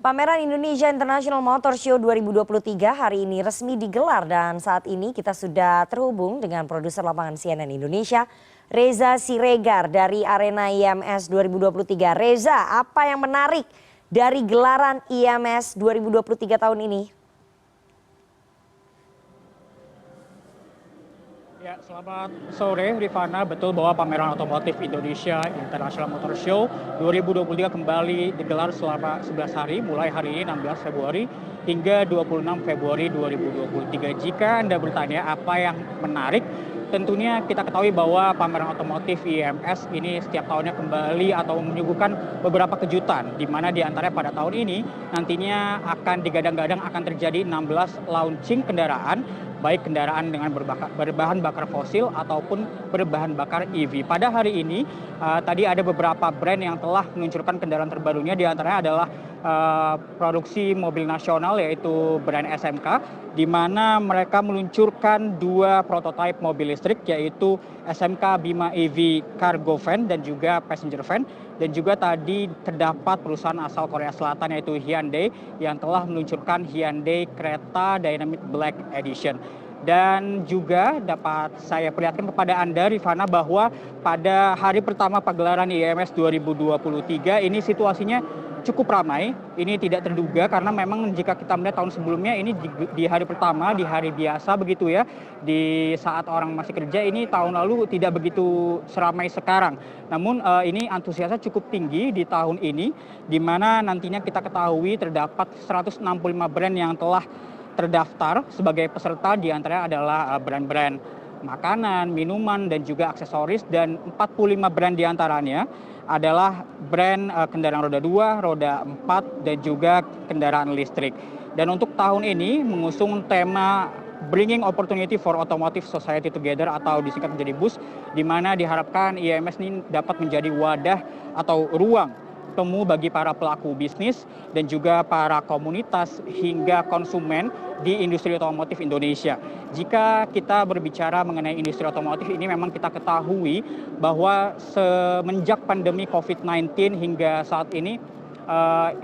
Pameran Indonesia International Motor Show 2023 hari ini resmi digelar dan saat ini kita sudah terhubung dengan produser lapangan CNN Indonesia, Reza Siregar dari Arena IMS 2023. Reza, apa yang menarik dari gelaran IMS 2023 tahun ini? Ya, selamat sore Rifana. Betul bahwa pameran otomotif Indonesia International Motor Show 2023 kembali digelar selama 11 hari mulai hari ini 16 Februari hingga 26 Februari 2023. Jika Anda bertanya apa yang menarik, tentunya kita ketahui bahwa pameran otomotif IMS ini setiap tahunnya kembali atau menyuguhkan beberapa kejutan, di mana diantaranya pada tahun ini nantinya akan digadang-gadang akan terjadi 16 launching kendaraan, baik kendaraan dengan berbahan bakar fosil ataupun berbahan bakar EV. Pada hari ini tadi ada beberapa brand yang telah meluncurkan kendaraan terbarunya, diantaranya adalah produksi mobil nasional yaitu brand SMK, di mana mereka meluncurkan dua prototipe mobil listrik yaitu SMK Bima EV Cargo Van dan juga Passenger Van. Dan juga tadi terdapat perusahaan asal Korea Selatan yaitu Hyundai yang telah meluncurkan Hyundai Creta Dynamic Black Edition. Dan juga dapat saya perlihatkan kepada Anda Rifana bahwa pada hari pertama pagelaran IMS 2023 ini situasinya cukup ramai. Ini tidak terduga karena memang jika kita melihat tahun sebelumnya ini di hari pertama, di hari biasa begitu ya, di saat orang masih kerja, ini tahun lalu tidak begitu seramai sekarang. Namun ini antusiasnya cukup tinggi di tahun ini, di mana nantinya kita ketahui terdapat 165 brand yang telah terdaftar sebagai peserta, diantaranya adalah brand-brand makanan, minuman, dan juga aksesoris, dan 45 brand diantaranya adalah brand kendaraan roda 2, roda 4, dan juga kendaraan listrik. Dan untuk tahun ini mengusung tema Bringing Opportunity for Automotive Society Together atau disingkat menjadi BUS, di mana diharapkan IMS ini dapat menjadi wadah atau ruang temu bagi para pelaku bisnis dan juga para komunitas hingga konsumen di industri otomotif Indonesia. Jika kita berbicara mengenai industri otomotif ini, memang kita ketahui bahwa semenjak pandemi COVID-19 hingga saat ini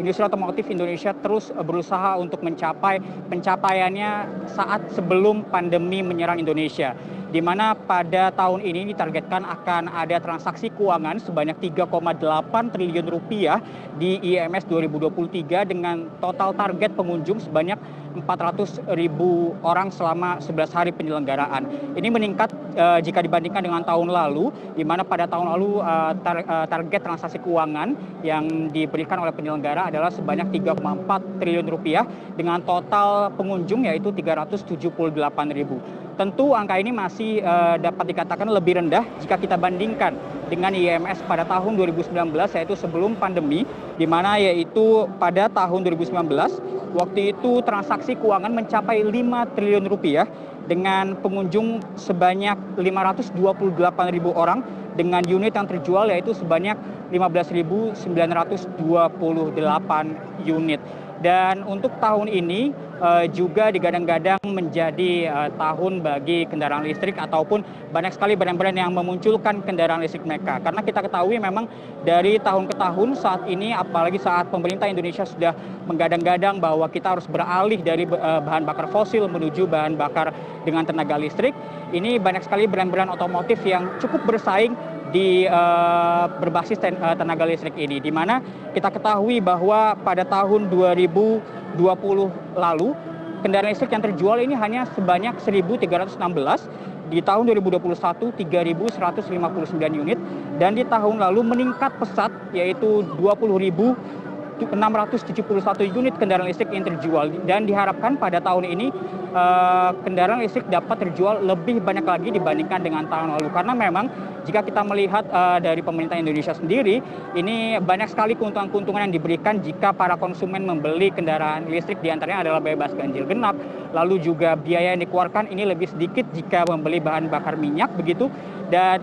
industri otomotif Indonesia terus berusaha untuk mencapai pencapaiannya saat sebelum pandemi menyerang Indonesia, di mana pada tahun ini ditargetkan akan ada transaksi keuangan sebanyak 3,8 triliun rupiah di IMS 2023 dengan total target pengunjung sebanyak 400.000 orang selama 11 hari penyelenggaraan. Ini meningkat jika dibandingkan dengan tahun lalu, di mana pada tahun lalu target transaksi keuangan yang diberikan oleh penyelenggara adalah sebanyak 3,4 triliun rupiah dengan total pengunjung yaitu 378.000. Tentu angka ini masih dapat dikatakan lebih rendah jika kita bandingkan dengan IMS pada tahun 2019 yaitu sebelum pandemi, di mana yaitu pada tahun 2019 waktu itu transaksi keuangan mencapai 5 triliun rupiah dengan pengunjung sebanyak 528.000 orang dengan unit yang terjual yaitu sebanyak 15.928 unit. Dan untuk tahun ini juga digadang-gadang menjadi tahun bagi kendaraan listrik ataupun banyak sekali brand-brand yang memunculkan kendaraan listrik mereka. Karena kita ketahui memang dari tahun ke tahun saat ini, apalagi saat pemerintah Indonesia sudah menggadang-gadang bahwa kita harus beralih dari bahan bakar fosil menuju bahan bakar dengan tenaga listrik, ini banyak sekali brand-brand otomotif yang cukup bersaing di berbasis tenaga listrik ini, di mana kita ketahui bahwa pada tahun 2020 lalu kendaraan listrik yang terjual ini hanya sebanyak 1.316, di tahun 2021 3.159 unit, dan di tahun lalu meningkat pesat yaitu 20.671 unit kendaraan listrik yang terjual, dan diharapkan pada tahun ini kendaraan listrik dapat terjual lebih banyak lagi dibandingkan dengan tahun lalu. Karena memang jika kita melihat dari pemerintah Indonesia sendiri, ini banyak sekali keuntungan-keuntungan yang diberikan jika para konsumen membeli kendaraan listrik, diantaranya adalah bebas ganjil genap, lalu juga biaya yang dikeluarkan ini lebih sedikit jika membeli bahan bakar minyak begitu. Dan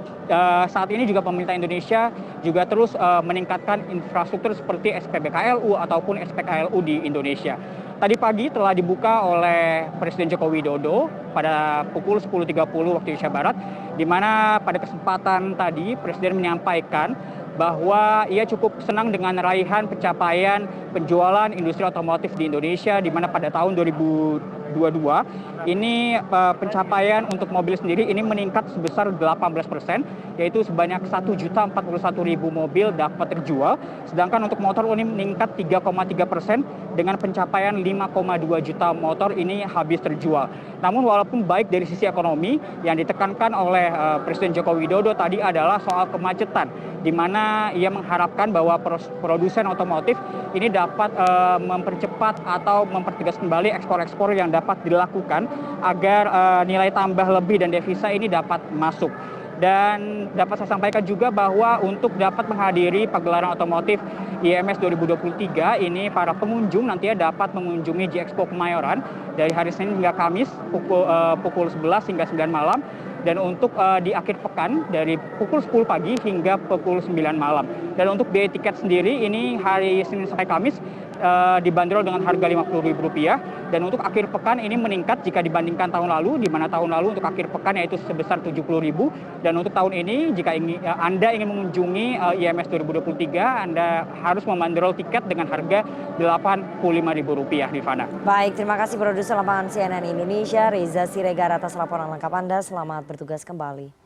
saat ini juga pemerintah Indonesia juga terus meningkatkan infrastruktur seperti SPBKLU ataupun SPKLU di Indonesia. Tadi pagi telah dibuka oleh Presiden Joko Widodo pada pukul 10.30 waktu Indonesia Barat, di mana pada kesempatan tadi Presiden menyampaikan bahwa ia cukup senang dengan raihan pencapaian penjualan industri otomotif di Indonesia, di mana pada tahun 2022 ini pencapaian untuk mobil sendiri ini meningkat sebesar 18%, yaitu sebanyak 1.041.000 mobil dapat terjual. Sedangkan untuk motor ini meningkat 3,3% dengan pencapaian 5,2 juta motor ini habis terjual. Namun walaupun baik dari sisi ekonomi, yang ditekankan oleh Presiden Joko Widodo tadi adalah soal kemacetan, di mana ia mengharapkan bahwa produsen otomotif ini dapat mempercepat atau mempertegas kembali ekspor-ekspor yang dapat dilakukan agar nilai tambah lebih dan devisa ini dapat masuk. Dan dapat saya sampaikan juga bahwa untuk dapat menghadiri pagelaran otomotif IMS 2023 ini para pengunjung nantinya dapat mengunjungi G-Expo Kemayoran dari hari Senin hingga Kamis pukul 11 hingga 9 malam. Dan untuk di akhir pekan dari pukul 10 pagi hingga pukul 9 malam. Dan untuk biaya tiket sendiri ini hari Senin sampai Kamis dibanderol dengan harga Rp50.000, dan untuk akhir pekan ini meningkat jika dibandingkan tahun lalu, di mana tahun lalu untuk akhir pekan yaitu sebesar Rp70.000, dan untuk tahun ini jika Anda ingin mengunjungi IMS 2023 Anda harus memanderol tiket dengan harga Rp85.000, Rifana. Baik, terima kasih produser lapangan CNN Indonesia Reza Siregar atas laporan lengkap Anda. Selamat bertugas kembali.